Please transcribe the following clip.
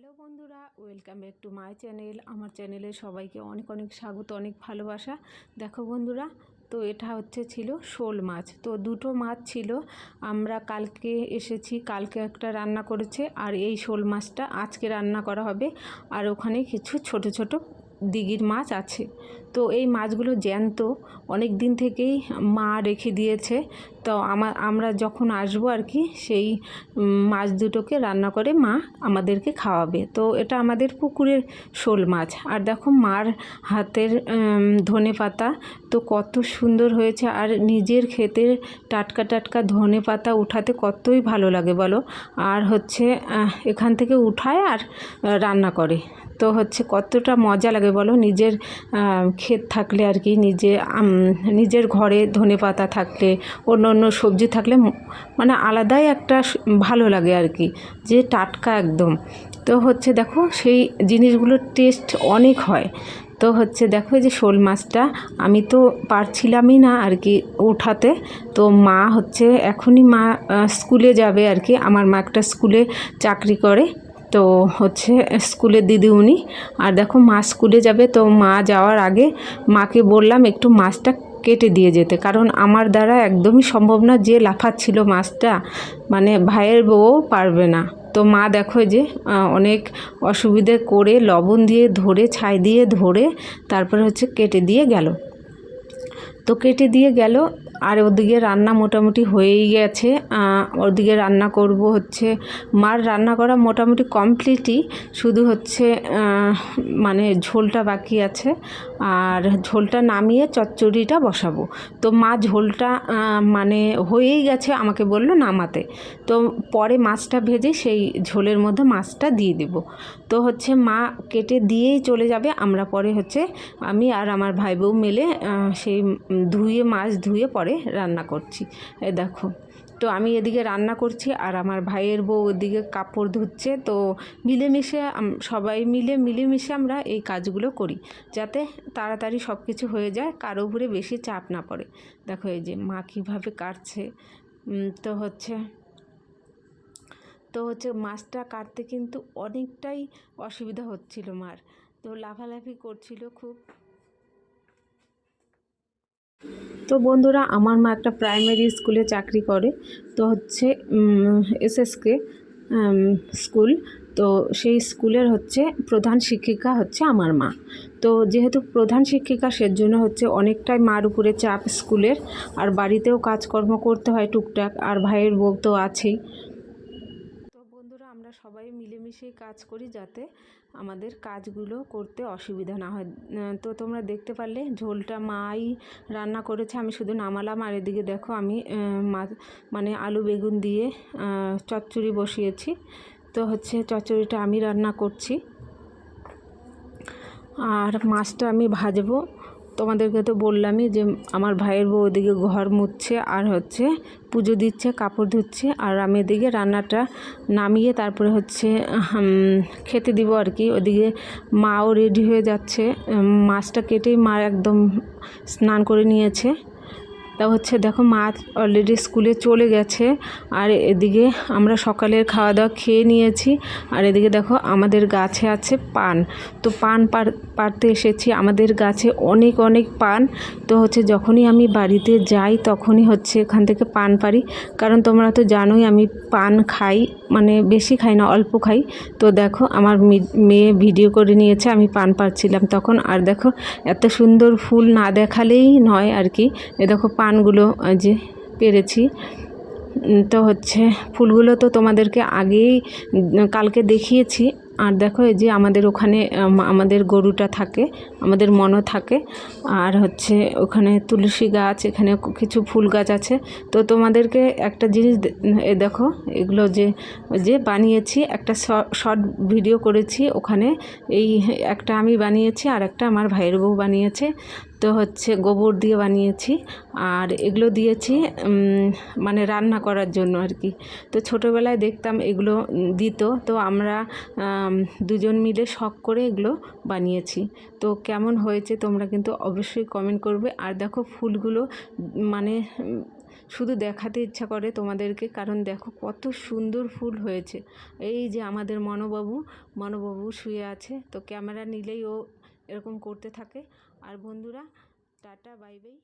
Hello বন্ধুরা, welcome back to my channel. আমার চ্যানেলে সবাইকে অনেক অনেক স্বাগত, অনেক ভালোবাসা। দেখো বন্ধুরা, তো এটা ছিল শোল মাছ। তো দুটো মাছ ছিল, আমরা কালকে এসেছি, কালকে একটা রান্না করেছে, আর এই শোল মাছটা আজকে রান্না করা হবে। আর ওখানে কিছু ছোট ছোট দিঘির মাছ আছে। তো এই মাছগুলো জ্যান্ত, অনেক দিন থেকেই মা রেখে দিয়েছে। তো আমরা যখন আসবো আর কি, সেই মাছ দুটোকে রান্না করে মা আমাদেরকে খাওয়াবে। তো এটা আমাদের পুকুরের শোল মাছ। আর দেখো মার হাতের ধনে পাতা তো কত সুন্দর হয়েছে। আর নিজের ক্ষেতের টাটকা টাটকা ধনে পাতা উঠাতে কতই ভালো লাগে বলো। আর এখান থেকে উঠায় আর রান্না করে, তো কতটা মজা লাগে বলো। নিজের ক্ষেত থাকলে আর কি, নিজের ঘরে ধনে পাতা থাকলে, অন্য অন্য সবজি থাকলে মানে আলাদাই একটা ভালো লাগে আর কি, যে টাটকা একদম। তো দেখো সেই জিনিসগুলোর টেস্ট অনেক হয়। তো দেখো এই যে শোল মাছটা আমি তো পারছিলামই না আর কি উঠাতে। তো মা এখনই মা স্কুলে যাবে আর কি। আমার মা একটা স্কুলে চাকরি করে, তো স্কুলের দিদিমণি। আর দেখো মা স্কুলে যাবে, তো মা যাওয়ার আগে মাকে বললাম একটু মাছটা কেটে দিয়ে যেতে, কারণ আমার দ্বারা একদমই সম্ভব না, যে লাফাচ্ছিল মাছটা, মানে ভাইয়ের বউ পারবে না। তো মা দেখো যে অনেক অসুবিধে করে লবণ দিয়ে ধরে, ছাই দিয়ে ধরে, তারপরে কেটে দিয়ে গেল। তো কেটে দিয়ে গেল, আর ওদিকে রান্না মোটামুটি হয়েই গেছে। ওদিকে রান্না করব, মার রান্না করা মোটামুটি কমপ্লিটই, শুধু মানে ঝোলটা বাকি আছে। আর ঝোলটা নামিয়ে চচ্চড়িটা বসাবো। তো মা ঝোলটা মানে হয়েই গেছে, আমাকে বললো নামাতে। তো পরে মাছটা ভেজে সেই ঝোলের মধ্যে মাছটা দিয়ে দেব। তো মা কেটে দিয়েই চলে যাবে। আমরা পরে আমি আর আমার ভাই বউ মিলে সেই মাছ ধুয়ে পরে রান্না করছি। এই দেখো, তো আমি এদিকে রান্না করছি, আর আমার ভাইয়ের বউ ওদিকে কাপড় ধুচ্ছে। তো মিলেমিশে সবাই মিলেমিশে আমরা এই কাজগুলো করি, যাতে তাড়াতাড়ি সব কিছু হয়ে যায়, কারো উপরে বেশি চাপ না পড়ে। দেখো এই যে মা কীভাবে কাটছে। তো মাছটা কাটতে কিন্তু অনেকটাই অসুবিধা হচ্ছিল মার, তো লাফালাফি করছিল খুব। তো বন্ধুরা, আমার মা একটা প্রাইমারি স্কুলে চাকরি করে, তো এসএসকে স্কুল। তো সেই স্কুলের প্রধান শিক্ষিকা আমার মা। তো যেহেতু প্রধান শিক্ষিকা, সেজন্য অনেকটাই মার উপরে চাপ স্কুলের, আর বাড়িতেও কাজকর্ম করতে হয় টুকটাক, আর ভাইয়ের বউ তো আছেই। তো বন্ধুরা, আমরা সবাই মিলেমিশেই কাজ করি, যাতে আমাদের কাজগুলো করতে অসুবিধা না হয়। তো তোমরা দেখতে পারলে ঝোলটা মাই রান্না করেছে, আমি শুধু নামালাম। আর এদিকে দেখো আমি মানে আলু বেগুন দিয়ে চচ্চড়ি বসিয়েছি। তো চচ্চড়িটা আমি রান্না করছি, আর মাছটা আমি ভাজবো। তোমাদেরকে তো বললামই যে আমার ভাইয়ের বউ ওদিকে ঘর মুছছে, আর পুজো দিচ্ছে, কাপড় ধুচ্ছে, আর আমি এদিকে রান্নাটা নামিয়ে তারপরে খেতে দিব আর কি। ওদিকে মাও রেডি হয়ে যাচ্ছে, মাছটা কেটেই মা একদম স্নান করে নিয়েছে। তা দেখো মা অলরেডি স্কুলে চলে গেছে, আর এদিকে আমরা সকালের খাওয়া দাওয়া খেয়ে নিয়েছি। আর এদিকে দেখো আমাদের গাছে আছে পান। তো পান পাড়তে এসেছি, আমাদের গাছে অনেক অনেক পান। তো যখনই আমি বাড়িতে যাই, তখনই এখান থেকে পান পারি, কারণ তোমরা তো জানোই আমি পান খাই, মানে বেশি খাই না, অল্প খাই। তো দেখো আমার মেয়ে ভিডিও করে নিয়েছে, আমি পান পাড়ছিলাম তখন। আর দেখো এত সুন্দর ফুল না দেখালেই নয় আর কি। এ দেখো পানগুলো যে পেরেছি। তো ফুলগুলো তো তোমাদেরকে আগেই কালকে দেখিয়েছি। আর দেখো এই যে আমাদের ওখানে আমাদের গরুটা থাকে, আমাদের মনও থাকে। আর ওখানে তুলসী গাছ, এখানে কিছু ফুল গাছ আছে। তো তোমাদেরকে একটা জিনিস দেখো, এগুলো যে বানিয়েছি, একটা শর্ট ভিডিও করেছি ওখানে। এই একটা আমি বানিয়েছি, আর একটা আমার ভাইয়ের বউ বানিয়েছে। তো গোবর দিয়ে বানিয়েছি, আর এগুলো দিয়েছি মানে রান্না করার জন্য আর কি। তো ছোটোবেলায় দেখতাম এগুলো দিত, তো আমরা দুজন মিলে শখ করে এগুলো বানিয়েছি। তো কেমন হয়েছে তোমরা কিন্তু অবশ্যই কমেন্ট করবে। আর দেখো ফুলগুলো মানে শুধু দেখাতে ইচ্ছা করে তোমাদেরকে, কারণ দেখো কত সুন্দর ফুল হয়েছে। এই যে আমাদের মনোবাবু শুয়ে আছে, তো ক্যামেরা নিলেই ও এরকম করতে থাকে। আর বন্ধুরা, টাটা, বাই বাই।